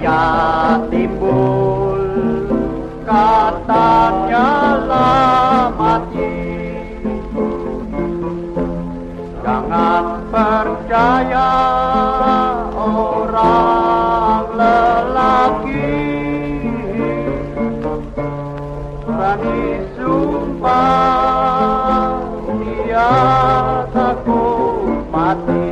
cahaya timbul, katanya lah mati. Jangan percaya orang lelaki, berani sumpah dia takut mati.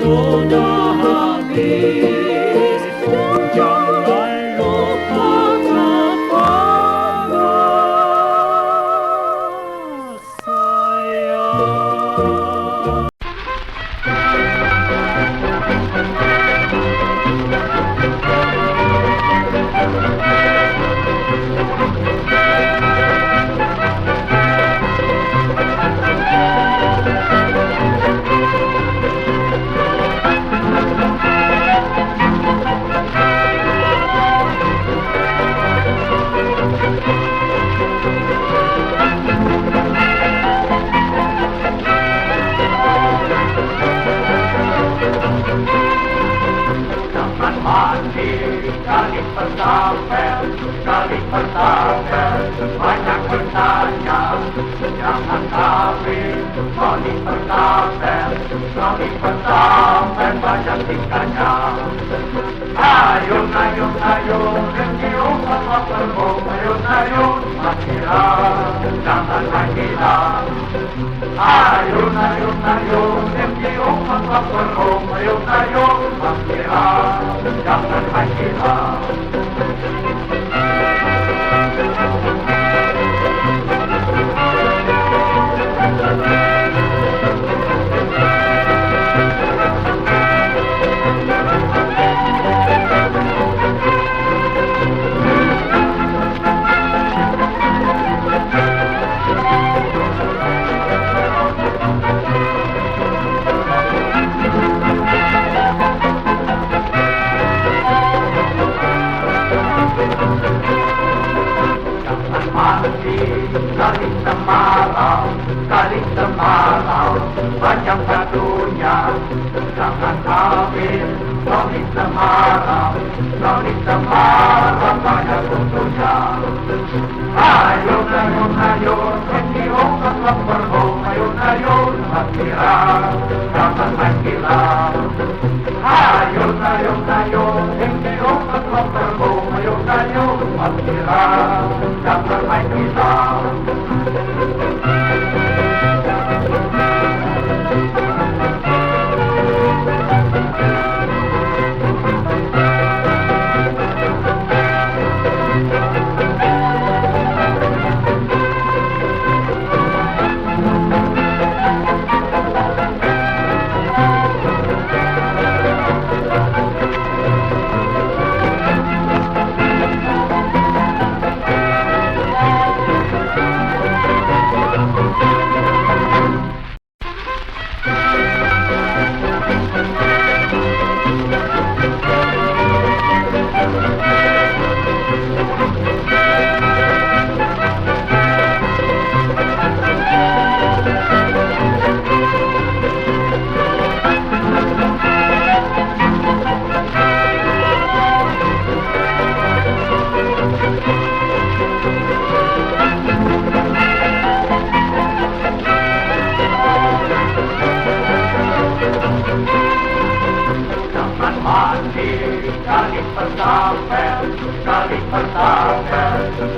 Sudah habis, jangan lupa kepada saya. Jangan mandi kali pertama, banyak bertanya. Jangan kawin kali pertama, banyak tingkahnya. Ayun, ayun, ayun, rendiung apa berbong, ayun, ayun, makira, jangan makira. Ayun, ayun, ayun, rendiung apa berbong, ayun, ayun, makira, jangan makira. Kali semalam, banyak gaduhnya. Jangan kawin, kali semalam, banyak untuknya. Ayun, ayun, ayun, rendiung apa berbong, ayun, ayun, makira, jangan makira. Ayun, ayun, ayun, rendiung apa berbong, ayun, ayun, makira, jangan makira. Kali pertama,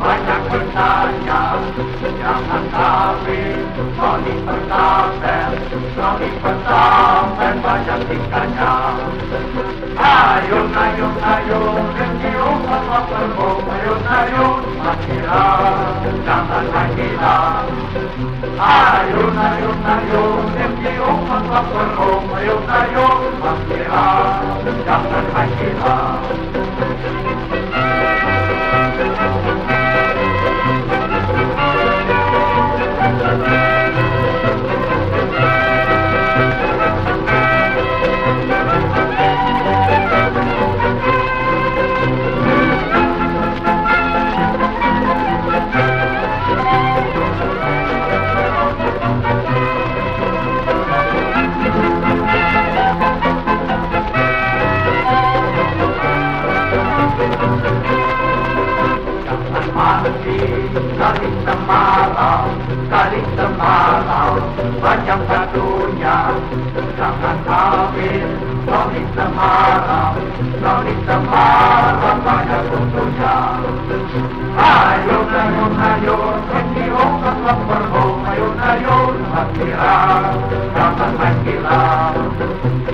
banyak bertanya. Jangan kawin, kali pertama, banyak tingkahnya. Ayun, ayun, ayun, rendiung apa berbong, ayun, ayun, makira, jangan makira. Ayun, ayun, ayun, rendiung apa berbong, ayun, ayun, makira, jangan makira. saling semalam, saling semalam, macam satunya, jangan kawin, saling semalam, banyak tentunya. Ayo, ayo, ayo, ini okat lemperhong, ayo, ayo, hati-hati, jangan main gila.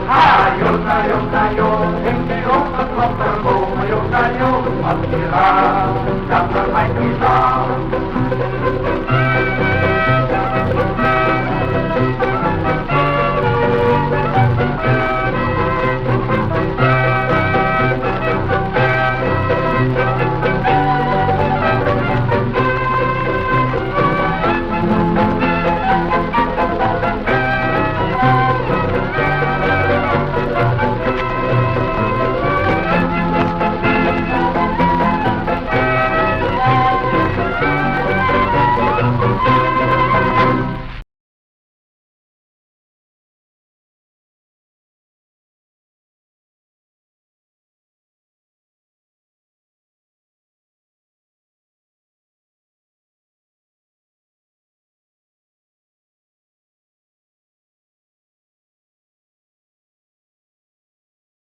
Ayo, ayo, ayo, ini okat lemperhong, ayo, ayo, hati-hati, jangan main gila.